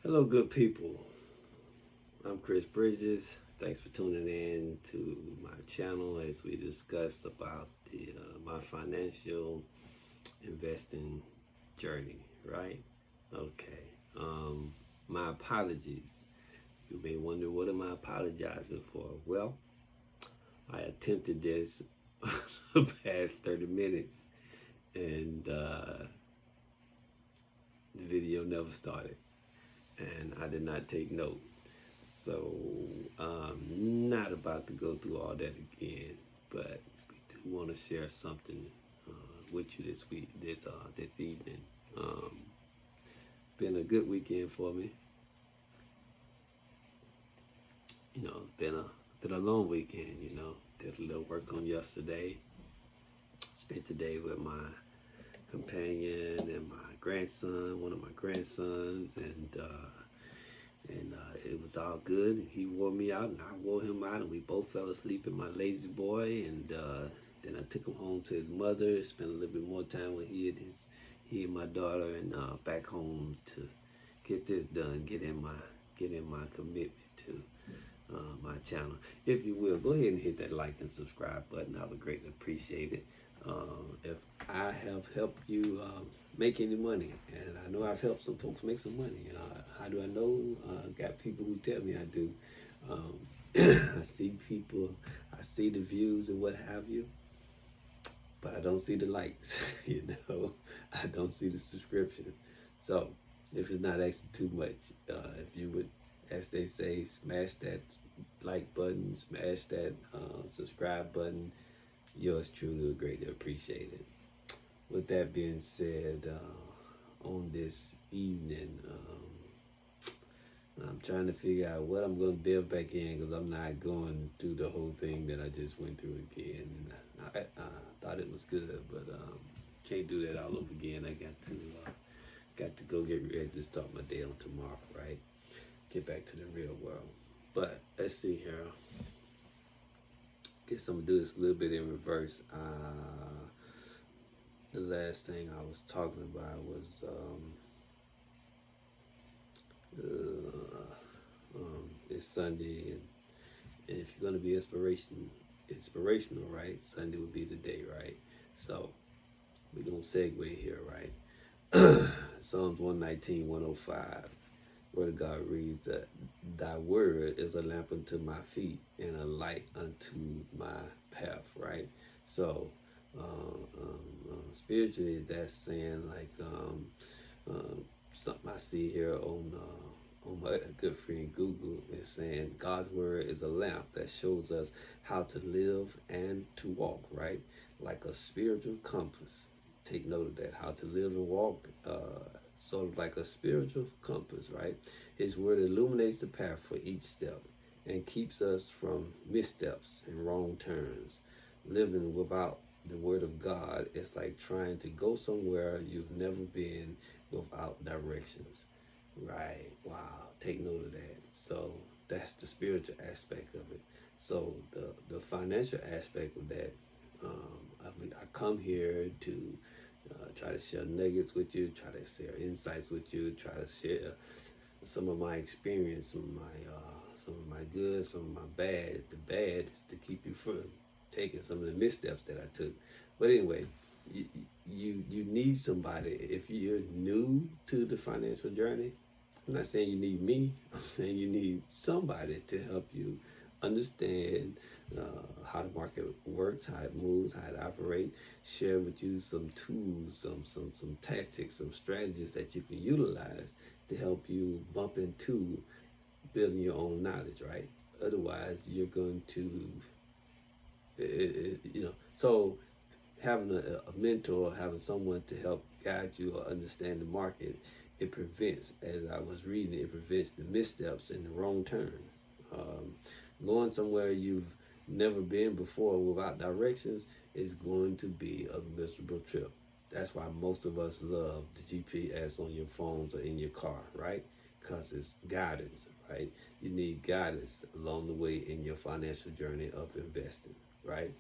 Hello, good people. I'm Chris Bridges. Thanks for tuning in to my channel as we discuss about my financial investing journey. Right? Okay. My apologies. You may wonder, what am I apologizing for? Well, I attempted this the past 30 minutes, and the video never started, and I did not take note. So I'm not about to go through all that again, but we do want to share something with you this week, this evening. Um, been a good weekend for me. Been a long weekend. Did a little work on yesterday. Spent the day with my companion and my grandson, one of my grandsons, and it was all good. He wore me out, and I wore him out, and we both fell asleep in my lazy boy. And then I took him home to his mother. Spent a little bit more time with he and my daughter, and back home to get this done, get in my commitment to my channel. If you will, go ahead and hit that like and subscribe button. I would greatly appreciate it. If I have helped you make any money, and I know I've helped some folks make some money. How do I know? Got people who tell me I do. I see people, I see the views and what have you, but I don't see the likes. I don't see the subscription. So if it's not asking too much, if you would, as they say, smash that like button, smash that subscribe button, yours truly would greatly appreciate it. With that being said, on this evening, I'm trying to figure out what I'm going to delve back in, because I'm not going through the whole thing that I just went through again. And I thought it was good, but can't do that all over again. I got to go get ready to start my day on tomorrow, right? Get back to the real world. But let's see here. Guess I'm gonna do this a little bit in reverse. The last thing I was talking about was it's Sunday, and if you're gonna be inspirational, right? Sunday would be the day, right? So we're gonna segue here, right? Psalms 119:105. Word of God reads that thy word is a lamp unto my feet and a light unto my path, right? So spiritually, that's saying like something I see here on my good friend Google is saying God's word is a lamp that shows us how to live and to walk, right? Like a spiritual compass. Take note of that. How to live and walk, sort of like a spiritual compass, right? His word illuminates the path for each step and keeps us from missteps and wrong turns. Living without the word of God is like trying to go somewhere you've never been without directions. Right. Wow. Take note of that. So that's the spiritual aspect of it. So the financial aspect of that, I come here to try to share nuggets with you, try to share insights with you, try to share some of my experience, some of my good, some of my bad. The bad is to keep you from taking some of the missteps that I took. But anyway, you need somebody. If you're new to the financial journey, I'm not saying you need me. I'm saying you need somebody to help you understand how the market works, how it moves, how it operates. Share with you some tools, some tactics, some strategies that you can utilize to help you bump into building your own knowledge, right? Otherwise, you're going to, So having a mentor, having someone to help guide you or understand the market, it prevents, as I was reading, it prevents the missteps and the wrong turns. Going somewhere you've never been before without directions is going to be a miserable trip. That's why most of us love the GPS on your phones or in your car, right? Because it's guidance, right? You need guidance along the way in your financial journey of investing, right?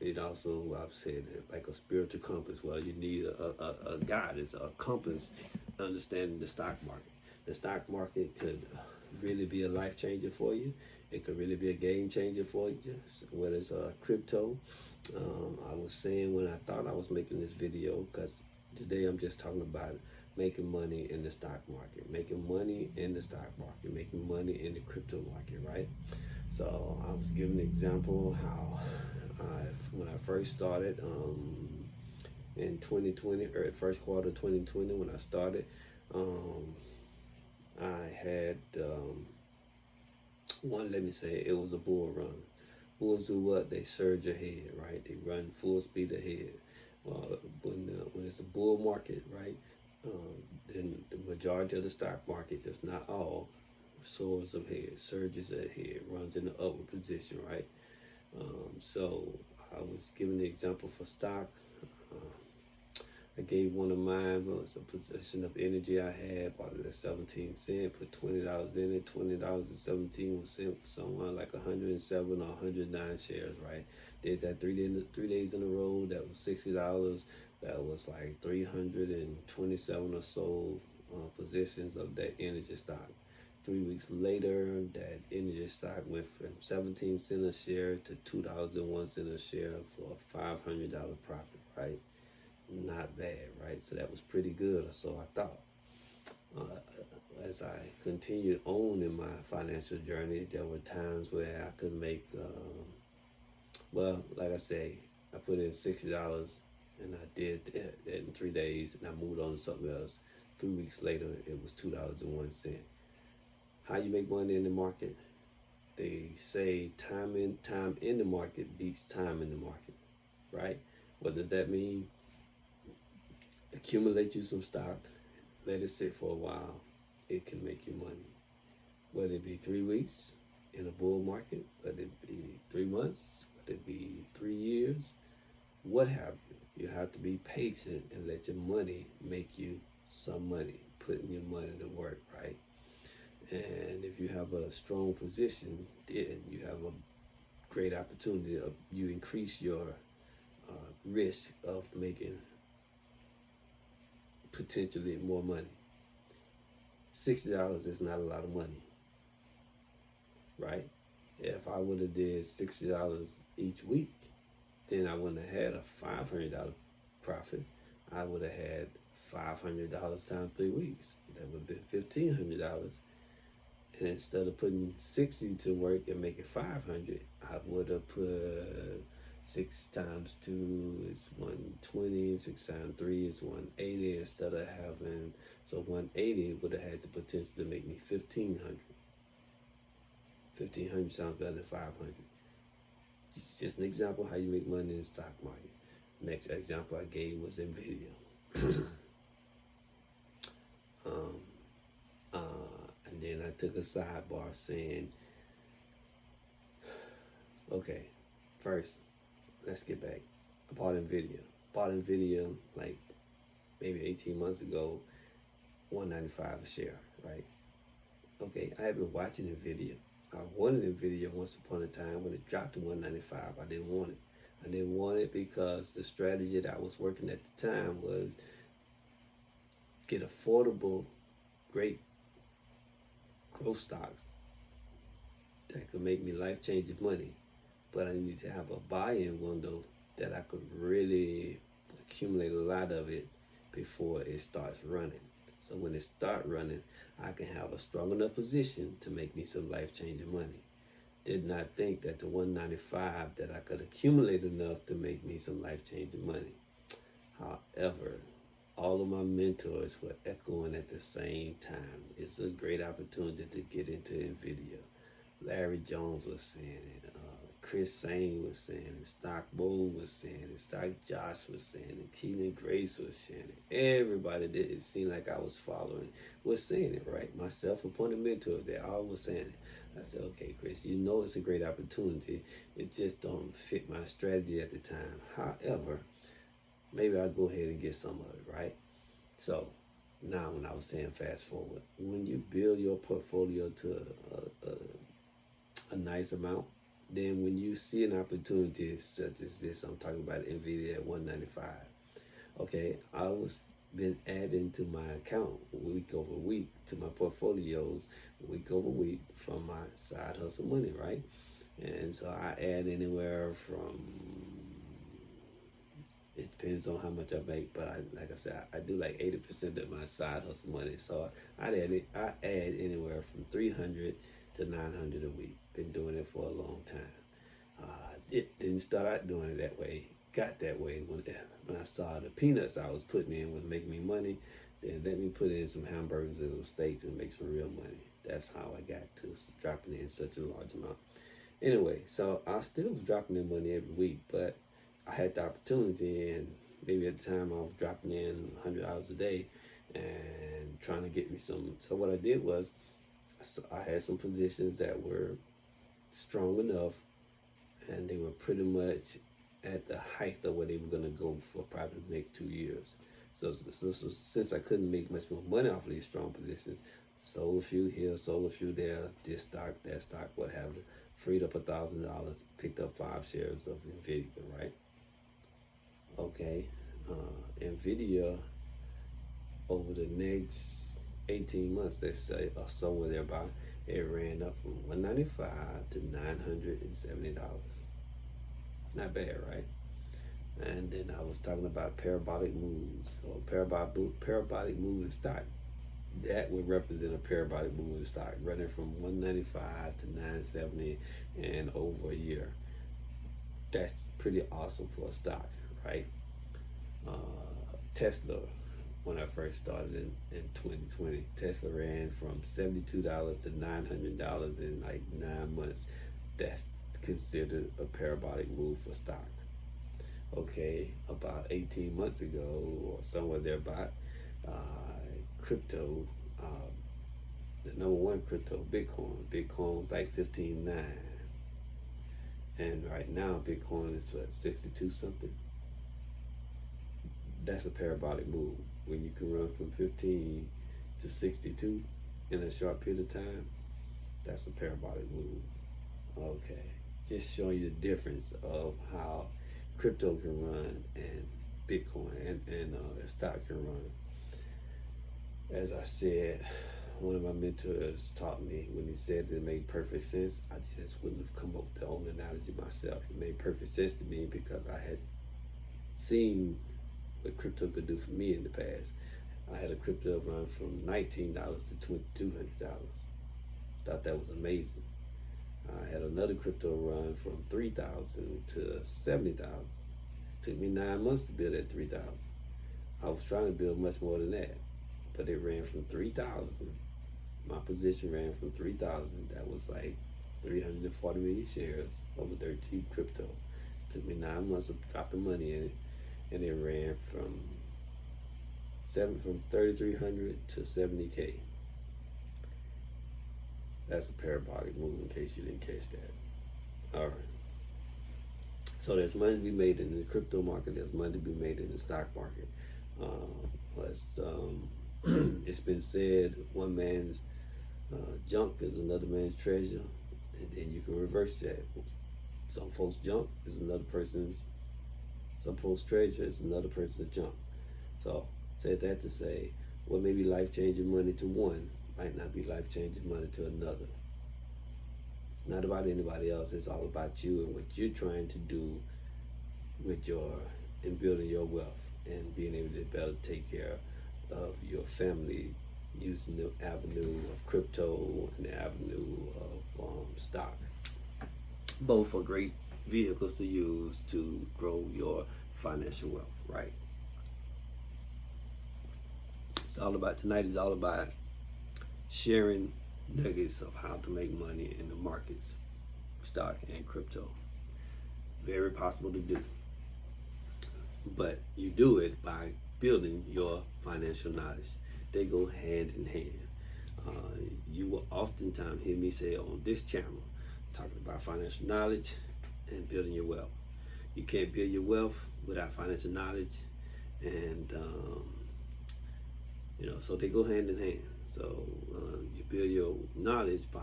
It also, I've said it, like a spiritual compass. Well, you need a guidance, a compass, understanding the stock market. The stock market could really be a life changer for you. It could really be a game changer for you, whether it's crypto. I was saying when I thought I was making this video, because today I'm just talking about making money in the stock market, making money in the stock market, making money in the crypto market, right? So I was giving an example how when I first started in 2020, or first quarter 2020, when I started, I had let me say, it was a bull run. Bulls do what? They surge ahead, right? They run full speed ahead. When it's a bull market, right? Then the majority of the stock market, if not all, soars ahead, surges ahead, runs in the upward position, right? So I was giving the example for stock. I gave one of mine, was a position of energy I had, bought it at 17 cents, put $20 in it, $20.17 for someone like 107 or 109 shares, right? Did that 3 days in a row, that was $60. That was like 327 or so positions of that energy stock. 3 weeks later, that energy stock went from 17 cents a share to $2.01 a share for a $500 profit, right? Not bad, right? So that was pretty good, or so I thought. As I continued on in my financial journey, there were times where I could make, well, like I say, I put in $60 and I did that in 3 days, and I moved on to something else. 3 weeks later, it was $2.01. How you make money in the market? They say time in the market beats time in the market, right? What does that mean? Accumulate you some stock, let it sit for a while, it can make you money. Whether it be 3 weeks in a bull market, whether it be 3 months, whether it be 3 years, what have you. You have to be patient and let your money make you some money, putting your money to work, right? And if you have a strong position, then you have a great opportunity of you increase your risk of making potentially more money. $60 is not a lot of money, right? If I would have did $60 each week, then I wouldn't have had a $500 profit. I would have had $500 times 3 weeks. That would have been $1,500. And instead of putting 60 to work and making 500, I would have put 6 times 2 is 120, 6 times 3 is 180, instead of having, so 180 would have had the potential to make me 1,500. 1,500 sounds better than 500. It's just an example how you make money in the stock market. Next example I gave was NVIDIA. And then I took a sidebar saying, okay, first, let's get back. I bought NVIDIA like maybe 18 months ago, $195 a share, right? Okay, I have been watching NVIDIA. I wanted NVIDIA once upon a time. When it dropped to $195, I didn't want it. I didn't want it because the strategy that I was working at the time was get affordable, great growth stocks that could make me life-changing money. But I need to have a buy-in window that I could really accumulate a lot of it before it starts running. So when it starts running, I can have a strong enough position to make me some life-changing money. Did not think that the $195 that I could accumulate enough to make me some life-changing money. However, all of my mentors were echoing at the same time. It's a great opportunity to get into NVIDIA. Larry Jones was saying it. Chris Sane was saying it. Stock Bull was saying it. Stock Josh was saying it. Keelan Grace was saying it. Everybody that it seemed like I was following was saying it, right? My self-appointed mentors, they all were saying it. I said, okay, Chris, you know it's a great opportunity. It just don't fit my strategy at the time. However, maybe I'll go ahead and get some of it, right? So now when I was saying fast forward, when you build your portfolio to a nice amount, then when you see an opportunity such as this, I'm talking about NVIDIA at $195. Okay, I was been adding to my account week over week, to my portfolios week over week from my side hustle money, right? And so I add anywhere from, it depends on how much I make, but like I said, I do like 80% of my side hustle money. So I add anywhere from 300 to 900 a week. Been doing it for a long time. It didn't start out doing it that way. Got that way when I saw the peanuts I was putting in was making me money. Then let me put in some hamburgers and some steaks and make some real money. That's how I got to dropping in such a large amount. Anyway, so I still was dropping in money every week, but I had the opportunity, and maybe at the time I was dropping in $100 a day and trying to get me some. So what I did was I had some positions that were strong enough, and they were pretty much at the height of where they were going to go for probably the next 2 years. So since I couldn't make much more money off of these strong positions, sold a few here, sold a few there, this stock, that stock, what have you, freed up $1,000, picked up 5 shares of NVIDIA, right? Okay, NVIDIA over the next 18 months, they say, or somewhere thereabout, it ran up from $195 to $970. Not bad, right? And then I was talking about parabolic moves, or parabolic move in stock. That would represent a parabolic move in stock, running from 195 to 970 in over a year. That's pretty awesome for a stock, right? Tesla, when I first started in 2020, Tesla ran from $72 to $900 in like 9 months. That's considered a parabolic move for stock. Okay, about 18 months ago or somewhere thereabout, crypto, the number one crypto, Bitcoin was like 15.9, and right now Bitcoin is at 62 something. That's a parabolic move. When you can run from 15 to 62 in a short period of time, that's a parabolic move. Okay, just showing you the difference of how crypto can run and Bitcoin and stock can run. As I said, one of my mentors taught me when he said it made perfect sense. I just wouldn't have come up with the own analogy myself. It made perfect sense to me because I had seen what crypto could do for me in the past. I had a crypto run from $19 to $2,200. Thought that was amazing. I had another crypto run from $3,000 to $70,000. Took me 9 months to build that $3,000. I was trying to build much more than that, but it ran from $3,000. My position ran from $3,000. That was like 340 million shares over dirt cheap crypto. Took me 9 months of dropping money in it, and it ran from 3,300 to 70K. That's a parabolic move, in case you didn't catch that. All right. So there's money to be made in the crypto market. There's money to be made in the stock market. It's been said, one man's junk is another man's treasure, and then you can reverse that. Some folks' junk is another person's. Some folks' treasure is another person's junk. So said that to say, what may be life-changing money to one might not be life-changing money to another. It's not about anybody else. It's all about you and what you're trying to do with in building your wealth and being able to better take care of your family using the avenue of crypto and the avenue of stock. Both are great vehicles to use to grow your financial wealth, right? Tonight is all about sharing nuggets of how to make money in the markets, stock and crypto. Very possible to do, but you do it by building your financial knowledge. They go hand in hand. You will oftentimes hear me say on this channel, talking about financial knowledge and building your wealth. You can't build your wealth without financial knowledge, and so they go hand in hand. So you build your knowledge by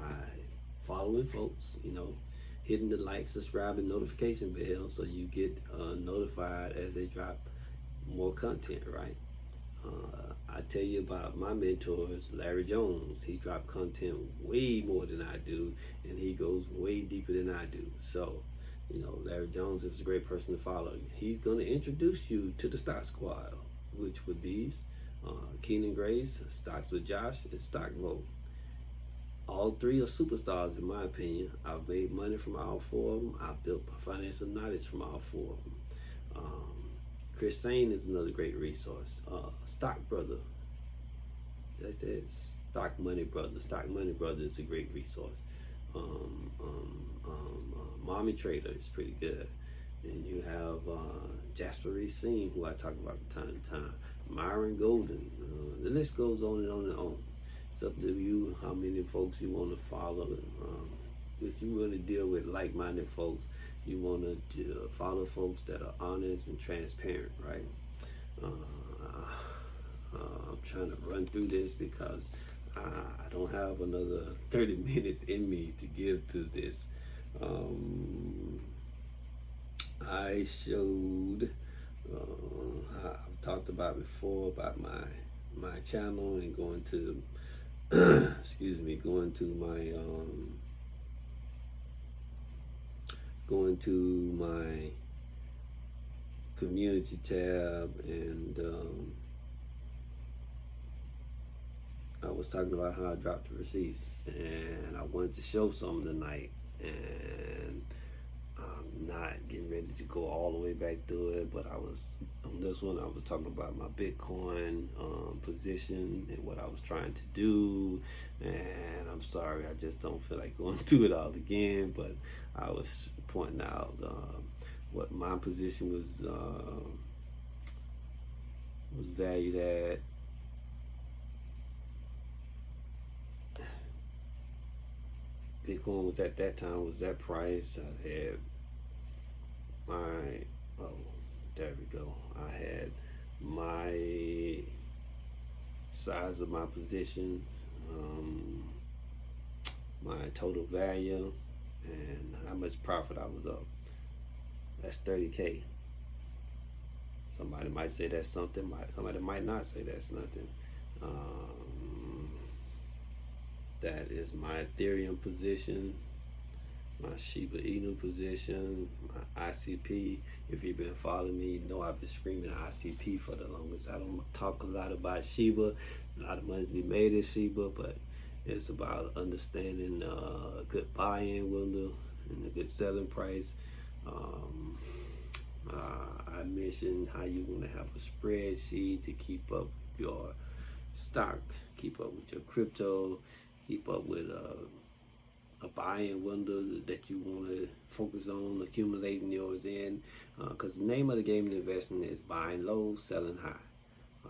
following folks, hitting the like, subscribe, and notification bell so you get notified as they drop more content, right? I tell you about my mentors, Larry Jones. He dropped content way more than I do, and he goes way deeper than I do. So, Larry Jones is a great person to follow. He's going to introduce you to the Stock Squad, which would be Keenan Grace, Stocks with Josh, and Stock Mode. All three are superstars in my opinion. I've made money from all four of them. I've built my financial knowledge from all four of them. Chris Sane is another great resource. Stock Brother. I said Stock Money Brother. Stock Money Brother is a great resource. Mommy Trader is pretty good. Then you have Jasper Racine, who I talk about from time to time. Myron Golden. The list goes on and on and on. It's up to you how many folks you want to follow. If you want to deal with like-minded folks, you want to follow folks that are honest and transparent, right? I'm trying to run through this because I don't have another 30 minutes in me to give to this. I showed, I've talked about before about my channel and going to, going to my community tab, and I was talking about how I dropped the receipts, and I wanted to show some tonight, and I'm not getting ready to go all the way back through it, but on this one I was talking about my Bitcoin position and what I was trying to do, and I'm sorry, I just don't feel like going through it all again, but I was pointing out what my position was valued at. Bitcoin was at that time, was that price. I had there we go. I had my size of my position, my total value, and how much profit I was up. That's 30K. Somebody might say that's something, somebody might not say that's nothing. That is my Ethereum position, my Shiba Inu position, my ICP. If you've been following me, you know I've been screaming ICP for the longest. I don't talk a lot about Shiba. There's a lot of money to be made in Shiba, but it's about understanding a good buy-in window and a good selling price. I mentioned how you want to have a spreadsheet to keep up with your stock, keep up with your crypto, keep up with a buy-in window that you want to focus on accumulating yours in, because the name of the game in investing is buying low, selling high.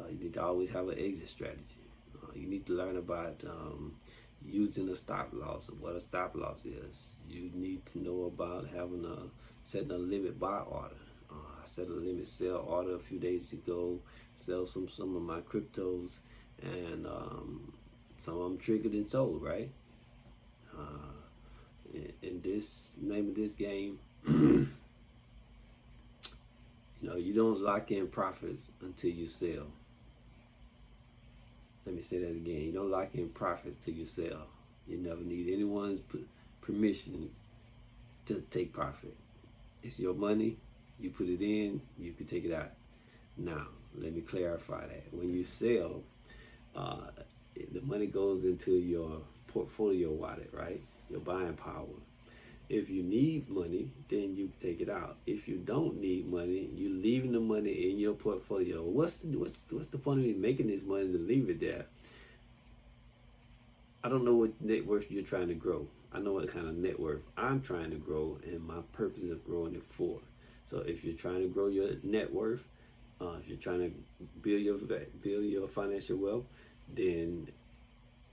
You need to always have an exit strategy. You need to learn about using a stop loss, or what a stop loss is. You need to know about setting a limit buy order. I set a limit sell order a few days ago, sell some of my cryptos, and some of them triggered and sold, right? In this name of this game, you don't lock in profits until you sell. Let me say that again. You don't lock in profits till you sell. You never need anyone's permissions to take profit. It's your money. You put it in, you can take it out. Now, let me clarify that. When you sell, the money goes into your portfolio wallet, right? Your buying power. If you need money, then you take it out. If you don't need money, you're leaving the money in your portfolio. What's the point of me making this money to leave it there? I don't know what net worth you're trying to grow. I know what kind of net worth I'm trying to grow, and my purpose of growing it for. So if you're trying to grow your net worth, if you're trying to build your financial wealth, then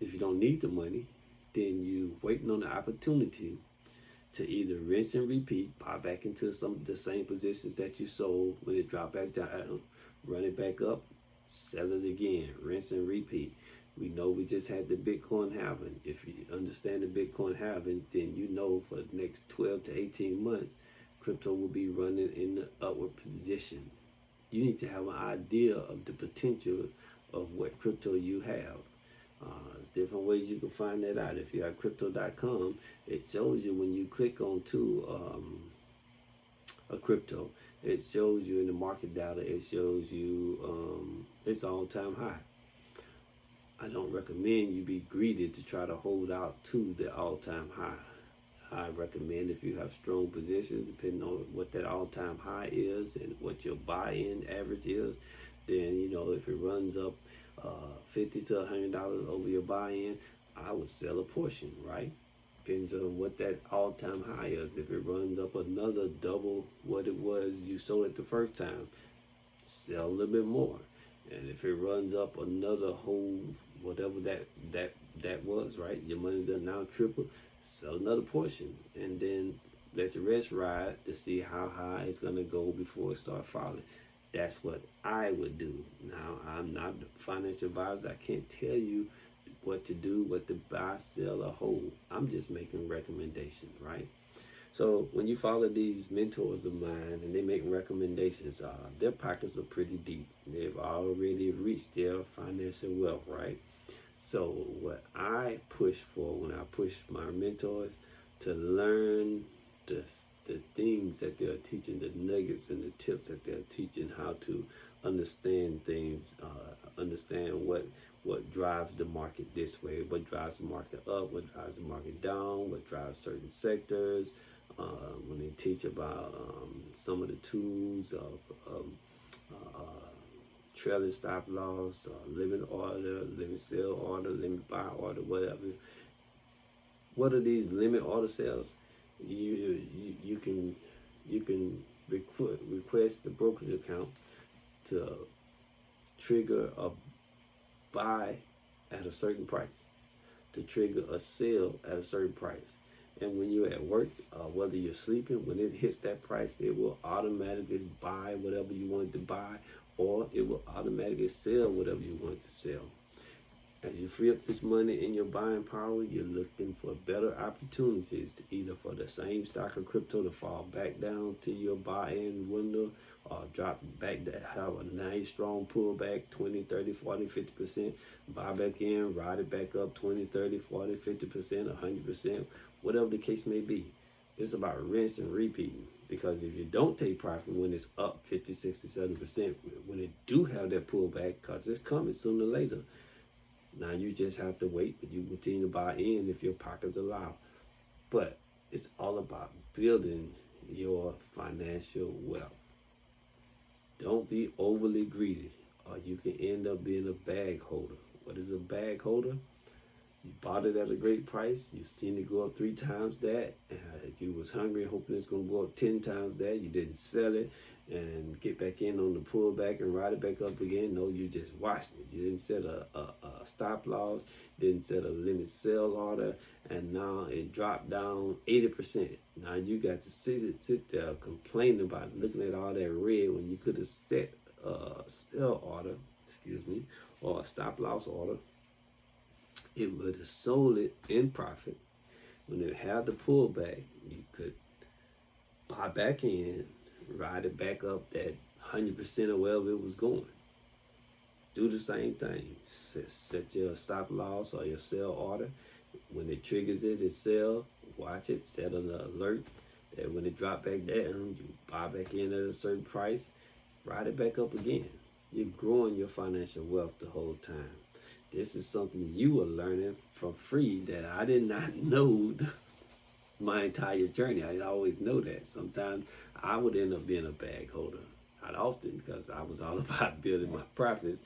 if you don't need the money, then you waiting on the opportunity to either rinse and repeat, buy back into some of the same positions that you sold when it dropped back down, run it back up, sell it again, rinse and repeat. We know we just had the Bitcoin halving. If you understand the Bitcoin halving, then you know for the next 12 to 18 months, crypto will be running in the upward position. You need to have an idea of the potential of what crypto you have. Different ways you can find that out. If you have crypto.com, it shows you when you click onto a crypto, it shows you in the market data, it shows you its all-time high. I don't recommend you be greedy to try to hold out to the all-time high. I recommend if you have strong positions, depending on what that all-time high is and what your buy-in average is, then if it runs up $50 to $100 over your buy-in, I would sell a portion, right? Depends on what that all-time high is. If it runs up another double what it was you sold it the first time, sell a little bit more. And if it runs up another whole whatever that was, right? Your money does now triple, sell another portion, and then let the rest ride to see how high it's gonna go before it starts falling. That's what I would do. Now, I'm not a financial advisor. I can't tell you what to do, what to buy, sell, or hold. I'm just making recommendations, right? So when you follow these mentors of mine and they make recommendations, their pockets are pretty deep. They've already reached their financial wealth, right? So what I push for when I push my mentors to learn the things that they're teaching, the nuggets and the tips that they're teaching, how to understand things, understand what drives the market this way, what drives the market up, what drives the market down, what drives certain sectors. When they teach about some of the tools of trailing stop loss, limit order, limit sell order, limit buy order, whatever. What are these limit order sales? You can request the brokerage account to trigger a buy at a certain price, to trigger a sell at a certain price. And when you're at work, whether you're sleeping, when it hits that price, it will automatically buy whatever you wanted to buy, or it will automatically sell whatever you wanted to sell. As you free up this money in your buying power, you're looking for better opportunities to either for the same stock of crypto to fall back down to your buy-in window, or drop back to have a nice strong pullback, 20, 30, 40, 50%, buy back in, ride it back up 20, 30, 40, 50%, 100%, whatever the case may be. It's about rinse and repeating, because if you don't take profit when it's up 50, 60, 70%, when it do have that pullback, because it's coming sooner or later, now you just have to wait, but you continue to buy in if your pockets allow. But it's all about building your financial wealth. Don't be overly greedy, or you can end up being a bag holder. What is a bag holder? You bought it at a great price. You seen it go up 3 times that. You was hungry, hoping it's going to go up 10 times that. You didn't sell it and get back in on the pullback and ride it back up again. No, you just watched it. You didn't set a stop loss, didn't set a limit sell order, and now it dropped down 80%. Now you got to sit there complaining about looking at all that red when you could have set a sell order, or a stop loss order. It would have sold it in profit. When it had the pullback, you could buy back in, ride it back up that 100% of wherever it was going. Do the same thing. Set your stop loss or your sell order. When it triggers it, it sell. Watch it. Set an alert that when it drop back down, you buy back in at a certain price, ride it back up again. You're growing your financial wealth the whole time. This is something you are learning for free that I did not know my entire journey. I didn't always know that. Sometimes I would end up being a bag holder. Not often, because I was all about building my profits.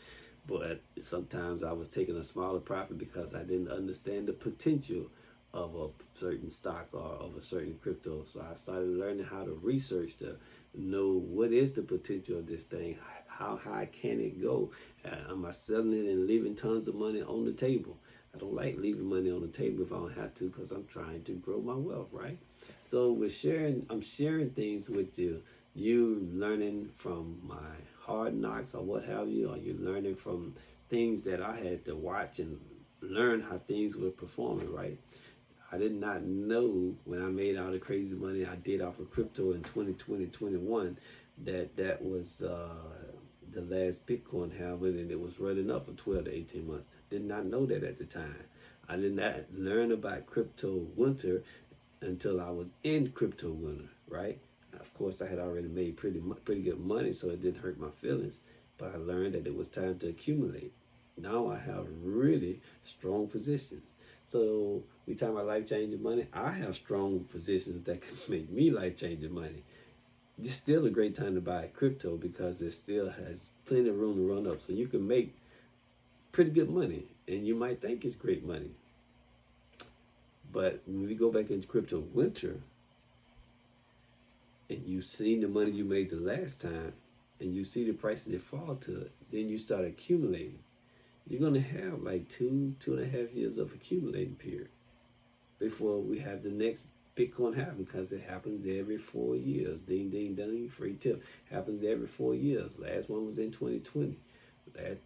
But sometimes I was taking a smaller profit because I didn't understand the potential of a certain stock or of a certain crypto. So I started learning how to research to know what is the potential of this thing. How high can it go? Am I selling it and leaving tons of money on the table? I don't like leaving money on the table if I don't have to, because I'm trying to grow my wealth, right? So I'm sharing things with you. You learning from my hard knocks or what have you, or you learning from things that I had to watch and learn how things were performing, right? I did not know when I made all the crazy money I did off of crypto in 2020, 21, that was the last Bitcoin halving, and it was running up for 12 to 18 months. Did not know that at the time. I did not learn about crypto winter until I was in crypto winter, right? Of course, I had already made pretty good money, so it didn't hurt my feelings. But I learned that it was time to accumulate. Now I have really strong positions. So we talk about life-changing money. I have strong positions that can make me life-changing money. It's still a great time to buy crypto because it still has plenty of room to run up. So you can make pretty good money, and you might think it's great money. But when we go back into crypto winter, and you've seen the money you made the last time, and you see the prices that fall to it, then you start accumulating. You're going to have like 2.5 years of accumulating period before we have the next Bitcoin halving, because it happens every 4 years. Ding, ding, ding, free tip. Happens every 4 years. Last one was in 2020. Last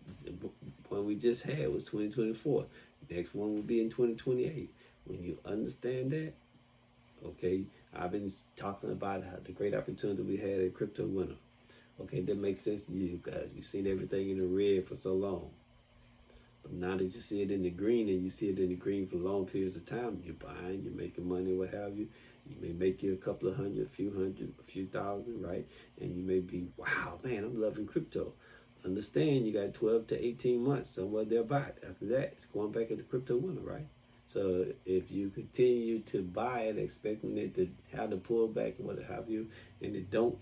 one we just had was 2024. Next one will be in 2028. When you understand that, okay, I've been talking about how the great opportunity we had at Crypto Winter. Okay, that makes sense to you guys. You've seen everything in the red for so long. But now that you see it in the green, and you see it in the green for long periods of time, you're buying, you're making money, what have you. You may make you a couple of hundred, a few thousand, right? And you may be, wow, man, I'm loving crypto. Understand, you got 12 to 18 months, somewhere thereabout. After that, it's going back into Crypto Winter, right? So if you continue to buy it, expecting it to have the pullback and what have you, and it don't,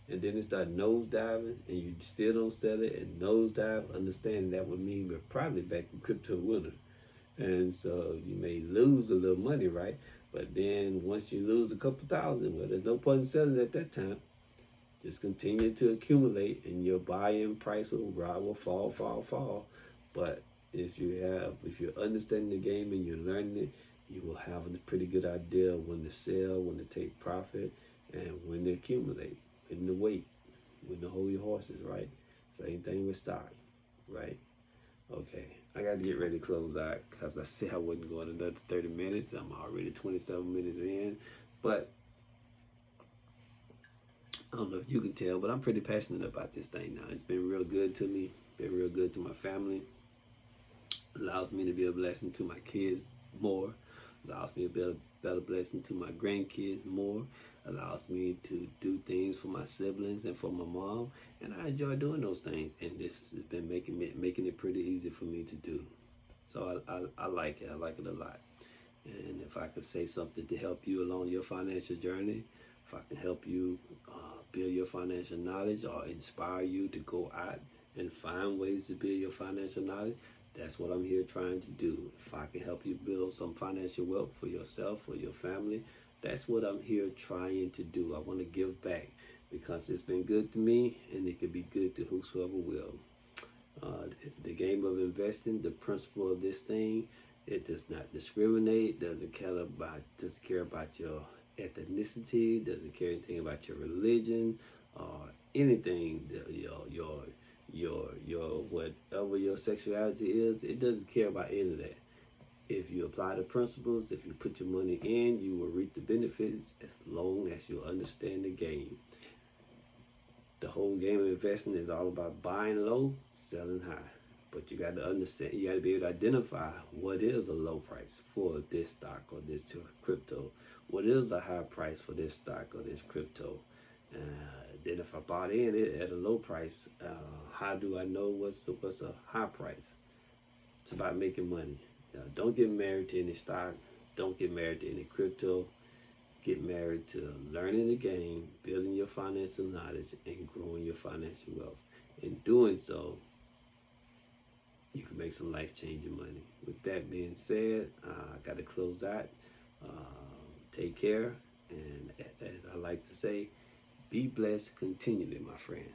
and then it start nosediving, and you still don't sell it and nosedive, understand that would mean we're probably back in crypto winter. And so you may lose a little money, right? But then once you lose a couple thousand, well, there's no point in selling at that time. Just continue to accumulate, and your buy-in price will fall. But if you're understanding the game and you're learning it, you will have a pretty good idea of when to sell, when to take profit, and when to accumulate, when to wait, when to hold your horses, right? Same thing with stock, right? Okay, I got to get ready to close out because I said I wasn't going another 30 minutes. I'm already 27 minutes in, but I don't know if you can tell, but I'm pretty passionate about this thing now. It's been real good to me, been real good to my family. Allows me to be a blessing to my kids more. Allows me to be a better blessing to my grandkids more. Allows me to do things for my siblings and for my mom. And I enjoy doing those things. And this has been making it pretty easy for me to do. So I like it. I like it a lot. And if I could say something to help you along your financial journey, if I can help you build your financial knowledge or inspire you to go out and find ways to build your financial knowledge, that's what I'm here trying to do. If I can help you build some financial wealth for yourself or your family, that's what I'm here trying to do. I want to give back because it's been good to me, and it could be good to whosoever will. The game of investing, the principle of this thing, it does not discriminate, doesn't care about your ethnicity, doesn't care anything about your religion or anything, your whatever your sexuality is. It doesn't care about any of that. If you apply the principles, if you put your money in, you will reap the benefits as long as you understand the game. The whole game of investing is all about buying low, selling high. But you got to understand, you got to be able to identify what is a low price for this stock or this crypto. What is a high price for this stock or this crypto? Then if I bought in it at a low price, how do I know what's a high price? It's about making money. Don't get married to any stock. Don't get married to any crypto. Get married to learning the game, building your financial knowledge, and growing your financial wealth. In doing so, you can make some life-changing money. With that being said, I got to close out. Take care, and as I like to say, be blessed continually, my friend.